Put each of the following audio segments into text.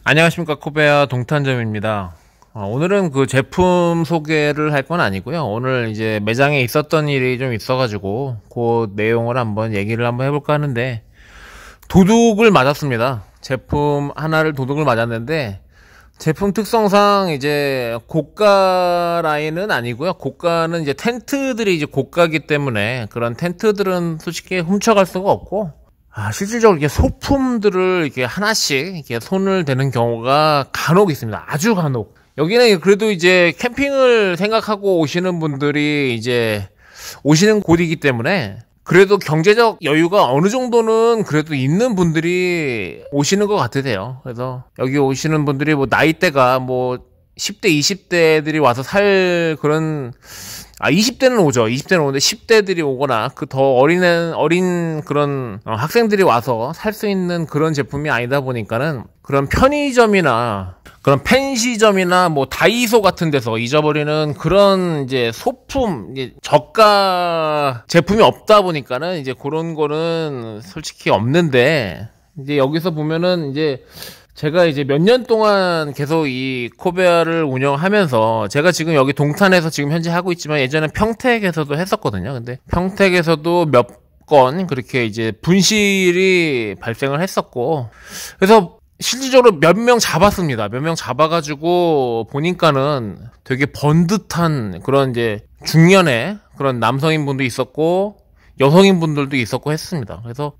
안녕하십니까. 코베아 동탄점입니다. 오늘은 그 제품 소개를 할 건 아니고요. 오늘 이제 매장에 있었던 일이 좀 있어가지고 그 내용을 한번 얘기를 한번 해볼까 하는데, 도둑을 맞았습니다. 제품 하나를 도둑을 맞았는데, 제품 특성상 이제 고가 라인은 아니고요. 고가는 이제 텐트들이 이제 고가기 때문에 그런 텐트들은 솔직히 훔쳐갈 수가 없고, 실질적으로 이렇게 소품들을 이렇게 하나씩 이렇게 손을 대는 경우가 간혹 있습니다. 아주 간혹. 여기는 그래도 이제 캠핑을 생각하고 오시는 분들이 이제 오시는 곳이기 때문에 그래도 경제적 여유가 어느 정도는 그래도 있는 분들이 오시는 것 같으세요. 그래서 여기 오시는 분들이 뭐 나이대가 뭐 10대, 20대들이 와서 살 그런, 20대는 오죠. 20대는 오는데 10대들이 오거나 그 더 어린 그런 학생들이 와서 살 수 있는 그런 제품이 아니다 보니까는 그런 편의점이나 그런 펜시점이나 뭐 다이소 같은 데서 잊어버리는 그런 이제 소품, 이제 저가 제품이 없다 보니까는 이제 그런 거는 솔직히 없는데, 이제 여기서 보면은 이제 제가 이제 몇 년 동안 계속 이 코베아를 운영하면서, 제가 지금 여기 동탄에서 지금 현재 하고 있지만 예전에 평택에서도 했었거든요. 근데 평택에서도 몇 건 그렇게 이제 분실이 발생을 했었고, 그래서 실질적으로 몇 명 잡았습니다. 몇 명 잡아가지고 보니까는 되게 번듯한 그런 이제 중년의 그런 남성인 분도 있었고 여성인 분들도 있었고 했습니다. 그래서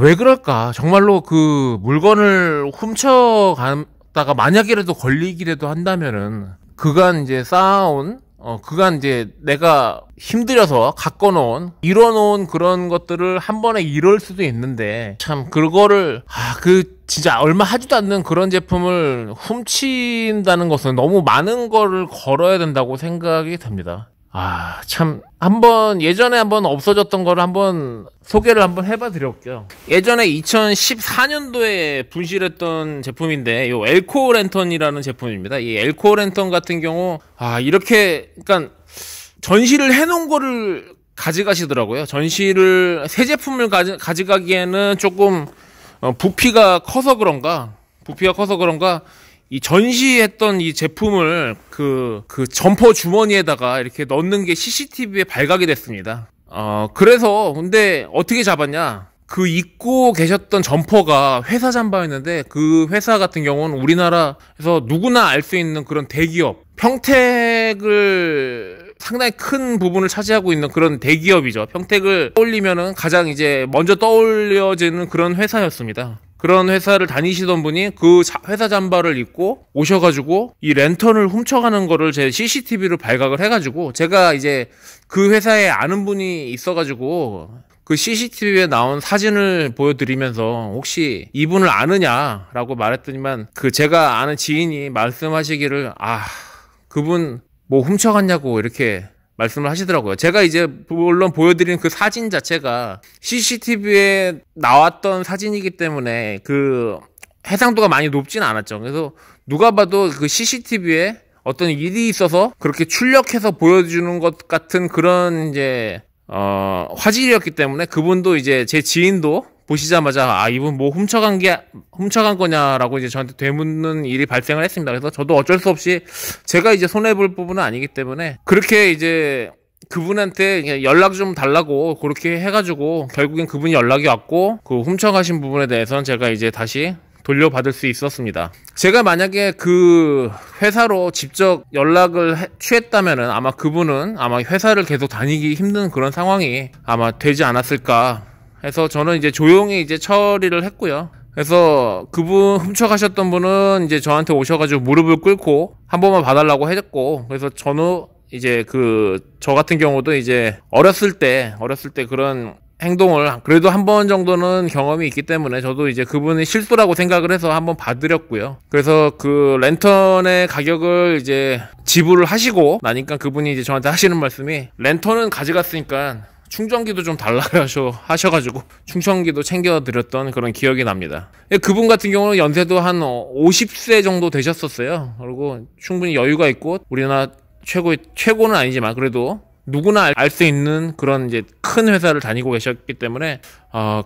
왜 그럴까? 정말로 그 물건을 훔쳐갔다가 만약이라도 걸리기라도 한다면은 그간 이제 쌓아온 그간 이제 내가 힘들여서 갖고 이뤄놓은 그런 것들을 한 번에 잃을 수도 있는데, 참 그거를 진짜 얼마 하지도 않는 그런 제품을 훔친다는 것은 너무 많은 거를 걸어야 된다고 생각이 됩니다. 참, 예전에 한번 없어졌던 거를 한번 소개를 한번 해봐 드릴게요. 예전에 2014년도에 분실했던 제품인데, 요 엘코 랜턴이라는 제품입니다. 이 엘코 랜턴 같은 경우, 이렇게, 그러니까, 전시를 해놓은 거를 가져가시더라고요. 새 제품을 가져가기에는 조금, 부피가 커서 그런가, 이 전시했던 이 제품을 그 점퍼 주머니에다가 이렇게 넣는 게 CCTV에 발각이 됐습니다. 그래서 근데 어떻게 잡았냐? 그 입고 계셨던 점퍼가 회사 잠바였는데, 그 회사 같은 경우는 우리나라에서 누구나 알 수 있는 그런 대기업, 평택을 상당히 큰 부분을 차지하고 있는 그런 대기업이죠. 평택을 떠올리면은 가장 이제 먼저 떠올려지는 그런 회사였습니다. 그런 회사를 다니시던 분이 그 회사 잠바를 입고 오셔가지고 이 랜턴을 훔쳐가는 거를 제 CCTV로 발각을 해가지고, 제가 이제 그 회사에 아는 분이 있어가지고 그 CCTV에 나온 사진을 보여드리면서 혹시 이분을 아느냐라고 말했더니만, 제가 아는 지인이 말씀하시기를 그분 뭐 훔쳐갔냐고 이렇게 말씀을 하시더라고요. 제가 이제 물론 보여드린 그 사진 자체가 CCTV에 나왔던 사진이기 때문에 그 해상도가 많이 높진 않았죠. 그래서 누가 봐도 그 CCTV에 어떤 일이 있어서 그렇게 출력해서 보여주는 것 같은 그런 이제 화질이었기 때문에, 그분도 이제 제 지인도 보시자마자 이분 뭐 훔쳐간 거냐라고 이제 저한테 되묻는 일이 발생을 했습니다. 그래서 저도 어쩔 수 없이, 제가 이제 손해볼 부분은 아니기 때문에 그렇게 이제 그분한테 연락 좀 달라고 그렇게 해가지고 결국엔 그분이 연락이 왔고, 그 훔쳐가신 부분에 대해서는 제가 이제 다시 돌려받을 수 있었습니다. 제가 만약에 그 회사로 직접 연락을 취했다면은 아마 그분은 회사를 계속 다니기 힘든 그런 상황이 아마 되지 않았을까 해서 저는 이제 조용히 이제 처리를 했고요. 그래서 그분 훔쳐가셨던 분은 이제 저한테 오셔가지고 무릎을 꿇고 한 번만 봐달라고 했고, 그래서 저는 이제 저 같은 경우도 이제 어렸을 때 그런 행동을 그래도 한 번 정도는 경험이 있기 때문에 저도 이제 그분이 실수라고 생각을 해서 한번 봐드렸고요. 그래서 그 랜턴의 가격을 이제 지불을 하시고 나니까 그분이 이제 저한테 하시는 말씀이, 랜턴은 가져갔으니까 충전기도 좀 달라고 하셔가지고 충전기도 챙겨드렸던 그런 기억이 납니다. 그분 같은 경우는 연세도 한 50세 정도 되셨었어요. 그리고 충분히 여유가 있고 우리나라 최고는 아니지만 그래도 누구나 알 수 있는 그런 이제 큰 회사를 다니고 계셨기 때문에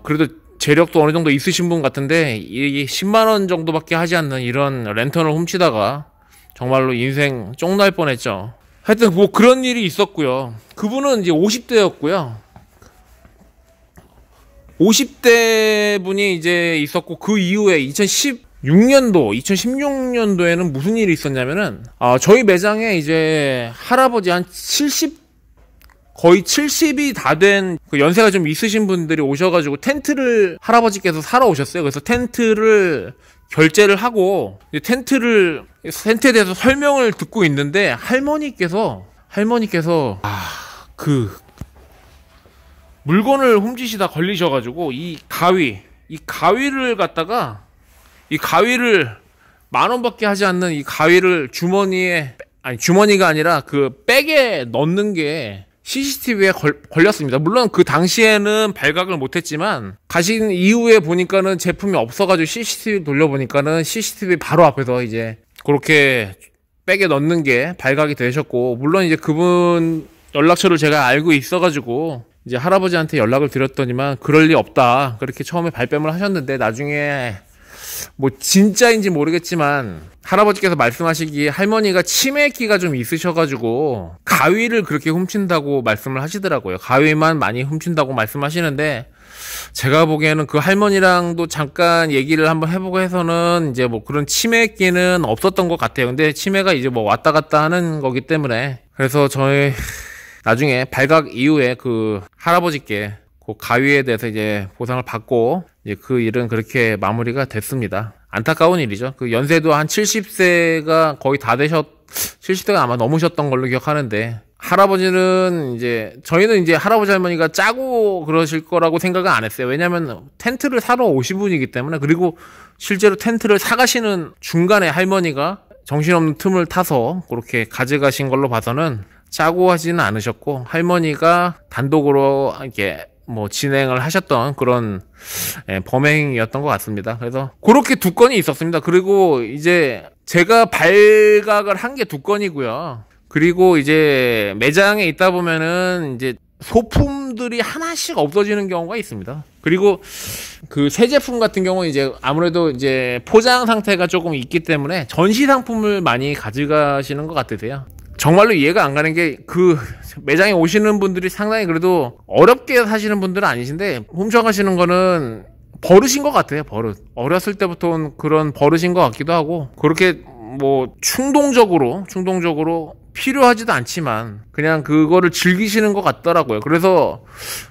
그래도 재력도 어느 정도 있으신 분 같은데 이게 10만원 정도밖에 하지 않는 이런 랜턴을 훔치다가 정말로 인생 쫑날 뻔했죠. 하여튼 뭐 그런 일이 있었고요. 그분은 이제 50대였고요. 50대 분이 이제 있었고, 그 이후에 2016년도에는 무슨 일이 있었냐면은, 저희 매장에 이제 할아버지 한 70, 거의 70이 다 된 그 연세가 좀 있으신 분들이 오셔가지고 텐트를 할아버지께서 사러 오셨어요. 그래서 텐트를 결제를 하고, 텐트에 대해서 설명을 듣고 있는데, 할머니께서, 물건을 훔치시다 걸리셔가지고, 이 가위를 갖다가, 이 가위를 10,000원밖에 하지 않는 이 가위를 주머니가 아니라 그 백에 넣는 게 CCTV에 걸렸습니다. 물론 그 당시에는 발각을 못했지만 가신 이후에 보니까는 제품이 없어가지고 CCTV 돌려보니까는 CCTV 바로 앞에서 이제 그렇게 백에 넣는 게 발각이 되셨고, 물론 이제 그분 연락처를 제가 알고 있어가지고 이제 할아버지한테 연락을 드렸더니만 그럴 리 없다, 그렇게 처음에 발뺌을 하셨는데, 나중에 뭐 진짜인지 모르겠지만 할아버지께서 말씀하시기에 할머니가 치매기가 좀 있으셔가지고 가위를 그렇게 훔친다고 말씀을 하시더라고요. 가위만 많이 훔친다고 말씀하시는데, 제가 보기에는 그 할머니랑도 잠깐 얘기를 한번 해보고 해서는 이제 뭐 그런 치매기는 없었던 것 같아요. 근데 치매가 이제 뭐 왔다 갔다 하는 거기 때문에, 그래서 저희 나중에 발각 이후에 그 할아버지께 그 가위에 대해서 이제 보상을 받고, 이제 그 일은 그렇게 마무리가 됐습니다. 안타까운 일이죠. 그 연세도 한 70세가 거의 다 70세가 아마 넘으셨던 걸로 기억하는데, 저희는 이제 할아버지 할머니가 짜고 그러실 거라고 생각은 안 했어요. 왜냐면 텐트를 사러 오신 분이기 때문에. 그리고 실제로 텐트를 사가시는 중간에 할머니가 정신없는 틈을 타서 그렇게 가져가신 걸로 봐서는 짜고 하지는 않으셨고, 할머니가 단독으로 이렇게 뭐 진행을 하셨던 그런 범행이었던 것 같습니다. 그래서 그렇게 2건이 있었습니다. 그리고 이제 제가 발각을 한 게 2건이고요. 그리고 이제 매장에 있다 보면은 이제 소품들이 하나씩 없어지는 경우가 있습니다. 그리고 그 새 제품 같은 경우는 이제 아무래도 이제 포장 상태가 조금 있기 때문에 전시 상품을 많이 가져가시는 것 같으세요. 정말로 이해가 안 가는 게, 그 매장에 오시는 분들이 상당히 그래도 어렵게 사시는 분들은 아니신데 훔쳐가시는 거는 버릇인 것 같아요. 버릇. 어렸을 때부터 온 그런 버릇인 것 같기도 하고, 그렇게 뭐 충동적으로 필요하지도 않지만 그냥 그거를 즐기시는 것 같더라고요. 그래서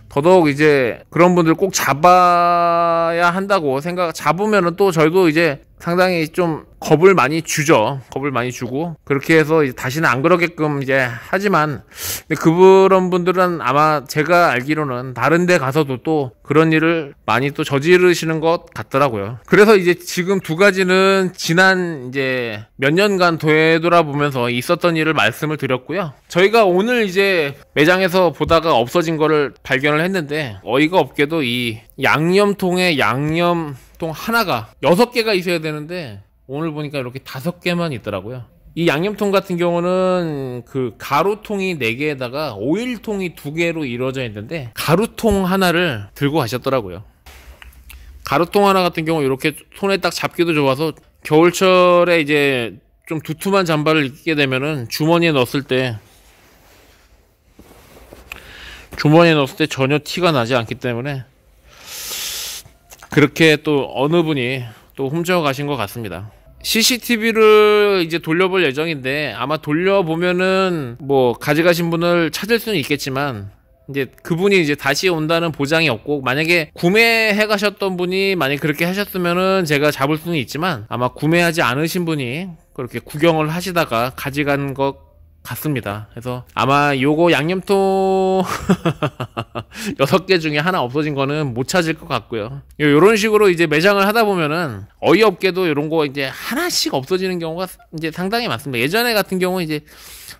더더욱 이제 그런 분들 꼭 잡아야 한다고 잡으면은 또 저희도 이제 상당히 좀 겁을 많이 주죠. 겁을 많이 주고, 그렇게 해서 이제 다시는 안 그러게끔 이제 하지만, 근데 그런 분들은 아마 제가 알기로는 다른 데 가서도 또 그런 일을 많이 또 저지르시는 것 같더라고요. 그래서 이제 지금 2가지는 지난 이제 몇 년간 되돌아보면서 있었던 일을 말씀을 드렸고요. 저희가 오늘 이제 매장에서 보다가 없어진 거를 발견을 했는데, 어이가 없게도 이 양념통에 양념통 하나가 6개가 있어야 되는데 오늘 보니까 이렇게 5개만 있더라고요. 이 양념통 같은 경우는 그 가루통이 4개에다가 오일통이 2개로 이루어져 있는데, 가루통 하나를 들고 가셨더라고요. 가루통 하나 같은 경우 이렇게 손에 딱 잡기도 좋아서 겨울철에 이제 좀 두툼한 잠바를 입게 되면은 주머니에 넣었을 때 전혀 티가 나지 않기 때문에 그렇게 또 어느 분이 또 훔쳐가신 것 같습니다. CCTV를 이제 돌려볼 예정인데, 아마 돌려보면은 뭐 가져가신 분을 찾을 수는 있겠지만 이제 그분이 이제 다시 온다는 보장이 없고, 만약에 구매해 가셨던 분이 만약 그렇게 하셨으면은 제가 잡을 수는 있지만, 아마 구매하지 않으신 분이 그렇게 구경을 하시다가 가져간 것 같습니다. 그래서 아마 요거 양념통 6개 중에 하나 없어진 거는 못 찾을 것 같고요. 요런 식으로 이제 매장을 하다 보면은 어이없게도 요런 거 이제 하나씩 없어지는 경우가 이제 상당히 많습니다. 예전에 같은 경우 이제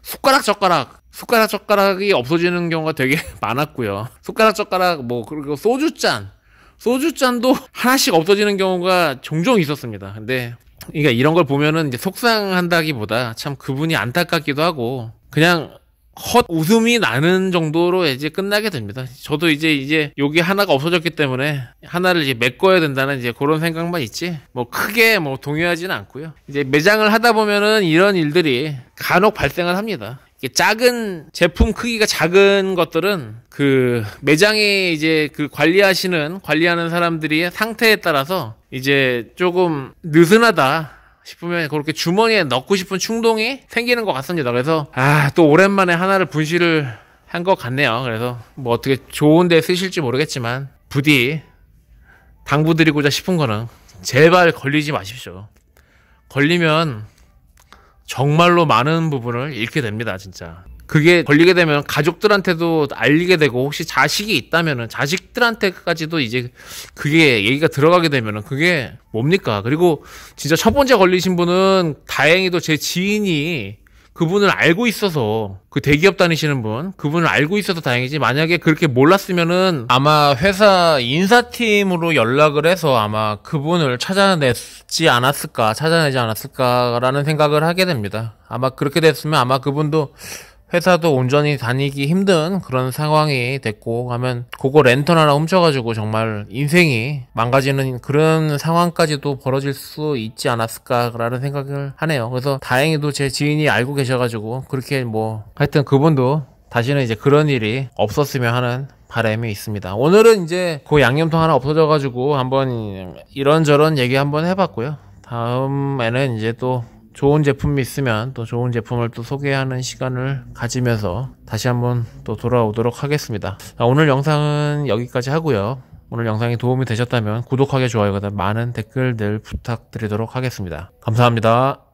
숟가락 젓가락이 없어지는 경우가 되게 많았고요. 숟가락 뭐, 그리고 소주잔도 하나씩 없어지는 경우가 종종 있었습니다. 근데 그러니까 이런 걸 보면은 이제 속상한다기보다 참 그분이 안타깝기도 하고, 그냥 헛 웃음이 나는 정도로 이제 끝나게 됩니다. 저도 이제 여기 하나가 없어졌기 때문에 하나를 이제 메꿔야 된다는 이제 그런 생각만 있지, 뭐 크게 뭐 동요하지는 않고요. 이제 매장을 하다 보면은 이런 일들이 간혹 발생을 합니다. 작은 제품 크기가 작은 것들은 그 매장에 이제 그 관리하는 사람들이 상태에 따라서 이제 조금 느슨하다 싶으면 그렇게 주머니에 넣고 싶은 충동이 생기는 것 같습니다. 그래서 또 오랜만에 하나를 분실을 한 것 같네요. 그래서 뭐 어떻게 좋은 데 쓰실지 모르겠지만 부디 당부드리고자 싶은 거는 제발 걸리지 마십시오. 걸리면 정말로 많은 부분을 잃게 됩니다. 진짜 그게 걸리게 되면 가족들한테도 알리게 되고, 혹시 자식이 있다면은 자식들한테까지도 이제 그게 얘기가 들어가게 되면은 그게 뭡니까? 그리고 진짜 첫 번째 걸리신 분은 다행히도 제 지인이 그분을 알고 있어서, 그 대기업 다니시는 분, 그분을 알고 있어서 다행이지, 만약에 그렇게 몰랐으면은 아마 회사 인사팀으로 연락을 해서 아마 그분을 찾아내지 않았을까라는 생각을 하게 됩니다. 아마 그렇게 됐으면 아마 그분도 회사도 온전히 다니기 힘든 그런 상황이 됐고 하면, 그거 랜턴 하나 훔쳐가지고 정말 인생이 망가지는 그런 상황까지도 벌어질 수 있지 않았을까라는 생각을 하네요. 그래서 다행히도 제 지인이 알고 계셔가지고 그렇게 뭐 하여튼 그분도 다시는 이제 그런 일이 없었으면 하는 바람이 있습니다. 오늘은 이제 그 양념통 하나 없어져가지고 한번 이런저런 얘기 한번 해봤고요. 다음에는 이제 또 좋은 제품이 있으면 또 좋은 제품을 또 소개하는 시간을 가지면서 다시 한번 또 돌아오도록 하겠습니다. 오늘 영상은 여기까지 하고요. 오늘 영상이 도움이 되셨다면 구독하기, 좋아요, 그다음 많은 댓글들 부탁드리도록 하겠습니다. 감사합니다.